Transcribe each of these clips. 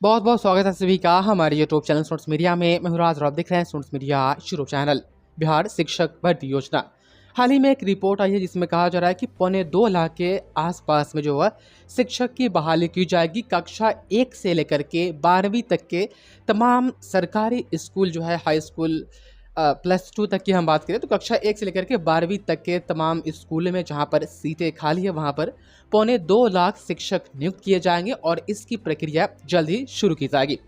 बहुत बहुत स्वागत है सभी का हमारे यूट्यूब चैनल स्टूडेंट्स मीडिया में। मैं हूं राज और आप देख रहे हैं students media YouTube channel. Bihar शिक्षक भर्ती योजना, हाल ही में एक रिपोर्ट आई है जिसमें कहा जा रहा है कि 2.25 लाख के आसपास में जो है शिक्षक की बहाली की जाएगी। कक्षा 1 से लेकर के 12वीं तक के तमाम सरकारी स्कूल जो है, हाई स्कूल +2 तक की हम बात करें तो कक्षा 1 से लेकर के 12वीं तक के तमाम स्कूलों में जहां पर सीटें खाली है वहां पर 2.25 लाख शिक्षक नियुक्त किए जाएंगे और इसकी प्रक्रिया जल्द ही शुरू की जाएगी।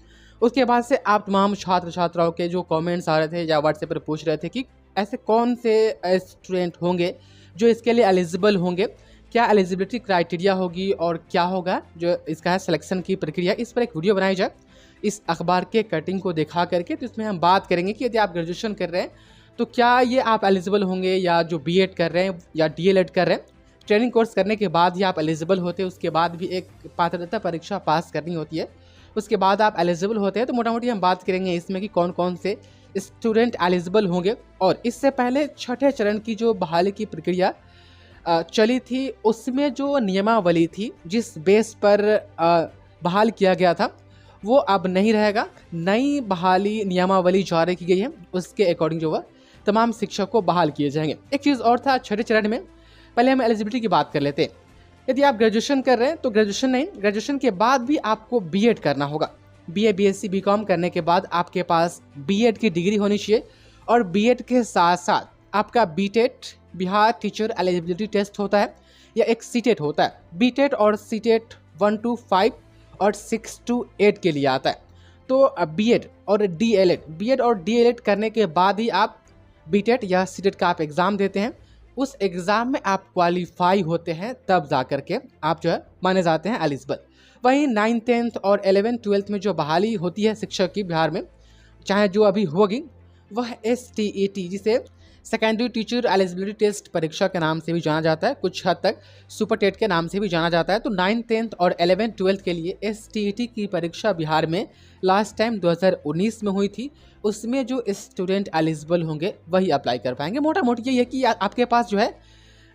उसके बाद से आप तमाम छात्र छात्राओं के जो कमेंट्स आ रहे थे या व्हाट्सएप पर पूछ रहे थे कि ऐसे कौन से स्टूडेंट होंगे जो इसके लिए एलिजिबल होंगे, क्या एलिजिबिलिटी क्राइटेरिया होगी और क्या होगा जो इसका है सिलेक्शन की प्रक्रिया। इस पर एक वीडियो बनाई जाए इस अखबार के कटिंग को दिखा करके, तो इसमें हम बात करेंगे कि यदि आप ग्रेजुएशन कर रहे हैं तो क्या ये आप एलिजिबल होंगे, या जो बीएड कर रहे हैं या डीएलएड कर रहे हैं, ट्रेनिंग कोर्स करने के बाद ही आप एलिजिबल होते हैं। उसके बाद भी एक पात्रता परीक्षा पास करनी होती है, उसके बाद आप एलिजिबल होते हैं। तो मोटा मोटी हम बात करेंगे इसमें कि कौन कौन से स्टूडेंट एलिजिबल होंगे। और इससे पहले छठे चरण की जो बहाली की प्रक्रिया चली थी, उसमें जो नियमावली थी जिस बेस पर बहाल किया गया था वो अब नहीं रहेगा। नई बहाली नियमावली जारी की गई है, उसके अकॉर्डिंग जो है तमाम शिक्षक को बहाल किए जाएंगे। एक चीज़ और था छठे चरण में, पहले हम एलिजिबिलिटी की बात कर लेते हैं। यदि आप ग्रेजुएशन कर रहे हैं तो ग्रेजुएशन नहीं, ग्रेजुएशन के बाद भी आपको बीएड करना होगा। बीए, बीएससी, बीकॉम करने के बाद आपके पास बीएड की डिग्री होनी चाहिए और बीएड के साथ साथ आपका बीटेट, बिहार टीचर एलिजिबिलिटी टेस्ट होता है, या एक सीटेट होता है। बीटेट और सीटेट 1 to 5 और 6 to 8 के लिए आता है। तो बीएड और डीएलएड करने के बाद ही आप बीटेट या सीटेट का आप एग्ज़ाम देते हैं। उस एग्ज़ाम में आप क्वालिफाई होते हैं, तब जा कर के आप जो है माने जाते हैं एलिजिबल। वहीं 9th 10th और 11th 12th में जो बहाली होती है शिक्षक की बिहार में, चाहे जो अभी होगी, वह STET जिसे सेकेंडरी टीचर एलिजिबिलिटी टेस्ट परीक्षा के नाम से भी जाना जाता है, कुछ हद तक सुपर टेट के नाम से भी जाना जाता है। तो 9th 10th और 11th 12th के लिए STET की परीक्षा बिहार में लास्ट टाइम 2019 में हुई थी। उसमें जो स्टूडेंट एलिजिबल होंगे वही अप्लाई कर पाएंगे। मोटा मोटी यही है कि आपके पास जो है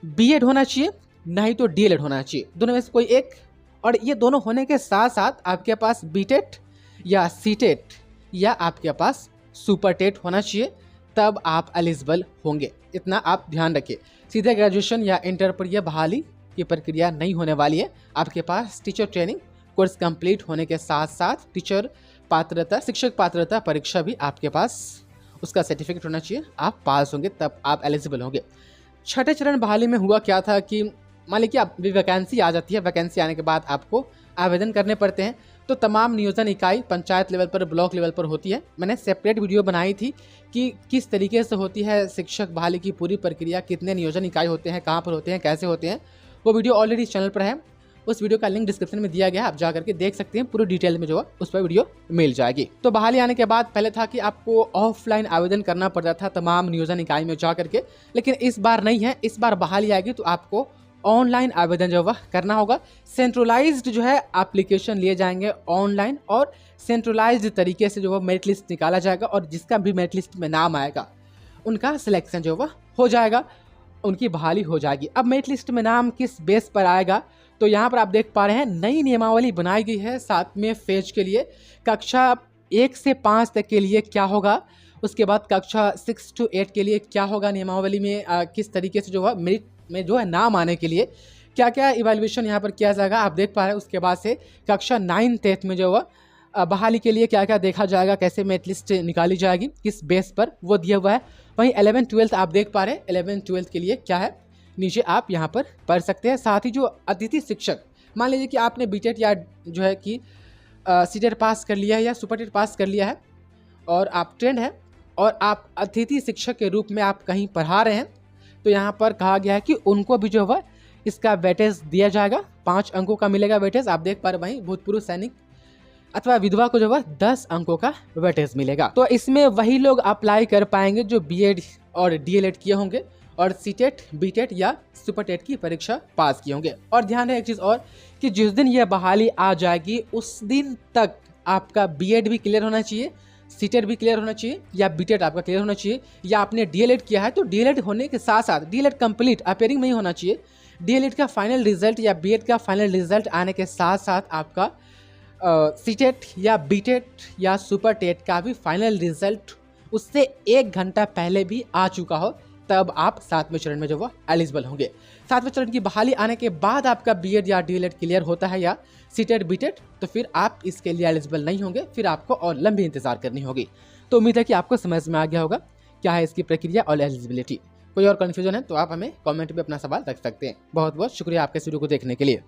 बीएड होना चाहिए, नहीं तो डीएलएड होना चाहिए, दोनों में से कोई एक। और ये दोनों होने के साथ साथ आपके पास बीटेट या सीटेट या आपके पास सुपर टेट होना चाहिए, तब आप एलिजिबल होंगे। इतना आप ध्यान रखिए। सीधे ग्रेजुएशन या इंटर पर यह बहाली की प्रक्रिया नहीं होने वाली है। आपके पास टीचर ट्रेनिंग कोर्स कंप्लीट होने के साथ साथ टीचर पात्रता, शिक्षक पात्रता परीक्षा भी आपके पास उसका सर्टिफिकेट होना चाहिए, आप पास होंगे तब आप एलिजिबल होंगे। छठे चरण बहाली में हुआ क्या था कि मान लीजिए आप वैकेंसी आ जाती है, वैकेंसी आने के बाद आपको आवेदन करने पड़ते हैं। तो तमाम नियोजन इकाई पंचायत लेवल पर, ब्लॉक लेवल पर होती है। मैंने सेपरेट वीडियो बनाई थी कि किस तरीके से होती है शिक्षक बहाली की पूरी प्रक्रिया, कितने नियोजन इकाई होते हैं, कहाँ पर होते हैं, कैसे होते हैं। वो वीडियो ऑलरेडी चैनल पर है, उस वीडियो का लिंक डिस्क्रिप्शन में दिया गया है, आप जा करके देख सकते हैं। पूरी डिटेल में जो है उस पर वीडियो मिल जाएगी। तो बहाली आने के बाद पहले था कि आपको ऑफलाइन आवेदन करना पड़ता था तमाम नियोजन इकाई में जा करके, लेकिन इस बार नहीं है। इस बार बहाली आएगी तो आपको ऑनलाइन आवेदन जो वह करना होगा। सेंट्रलाइज्ड जो है एप्लीकेशन लिए जाएंगे ऑनलाइन, और सेंट्रलाइज्ड तरीके से जो है मेरिट लिस्ट निकाला जाएगा, और जिसका भी मेरिट लिस्ट में नाम आएगा उनका सिलेक्शन जो वह हो जाएगा, उनकी बहाली हो जाएगी। अब मेरिट लिस्ट में नाम किस बेस पर आएगा, तो यहाँ पर आप देख पा रहे हैं नई नियमावली बनाई गई है 7वें फेज के लिए। कक्षा 1 से 5 तक के लिए क्या होगा, उसके बाद कक्षा 6 to 8 के लिए क्या होगा, नियमावली में किस तरीके से जो है मेरिट में जो है नाम आने के लिए क्या क्या इवैल्यूएशन यहाँ पर किया जाएगा, आप देख पा रहे हैं। उसके बाद से कक्षा 9th 10th में जो है बहाली के लिए क्या क्या देखा जाएगा, कैसे मेरिट लिस्ट निकाली जाएगी, किस बेस पर, वो दिया हुआ है। वहीं 11th 12th आप देख पा रहे हैं, 11th 12th के लिए क्या है, नीचे आप यहाँ पर पढ़ सकते हैं। साथ ही जो अतिथि शिक्षक, मान लीजिए कि आपने बीटेट या जो है कि सीटेट पास कर लिया है या सुपर टेट पास कर लिया है और आप ट्रेंड है और आप अतिथि शिक्षक के रूप में आप कहीं पढ़ा रहे हैं, तो यहाँ पर कहा गया है कि उनको भी जो है इसका वेटेज दिया जाएगा, 5 अंकों का मिलेगा वेटेज। आप देख पा रहे वहीं भूतपूर्व सैनिक अथवा विधवा को जो है 10 अंकों का वेटेज मिलेगा। तो इसमें वही लोग अप्लाई कर पाएंगे जो बीएड और डीएलएड किए होंगे और सीटेट, बीटेट या सुपर टेट की परीक्षा पास किए होंगे। और ध्यान है एक चीज़ और कि जिस दिन यह बहाली आ जाएगी उस दिन तक आपका बीएड भी क्लियर होना चाहिए, सीटेट भी क्लियर होना चाहिए, या बीटेट आपका क्लियर होना चाहिए, या आपने डीएलएड किया है तो डीएलएड होने के साथ साथ डीएलएड कंप्लीट अपेयरिंग में ही होना चाहिए। डीएलएड का फाइनल रिजल्ट या बीएड का फाइनल रिजल्ट आने के साथ साथ आपका सीटेट या बीटेट या सुपर टेट का भी फाइनल रिजल्ट उससे 1 घंटा पहले भी आ चुका हो, तब आप 7वें चरण में जो वो एलिजिबल होंगे। 7वें चरण की बहाली आने के बाद आपका बीएड या डीएलएड क्लियर होता है या सीटेट बीटेट, तो फिर आप इसके लिए एलिजिबल नहीं होंगे, फिर आपको और लंबी इंतजार करनी होगी। तो उम्मीद है कि आपको समझ में आ गया होगा क्या है इसकी प्रक्रिया और एलिजिबिलिटी। कोई और कन्फ्यूजन है तो आप हमें कमेंट में अपना सवाल रख सकते हैं। बहुत बहुत शुक्रिया आपके इस वीडियो को देखने के लिए।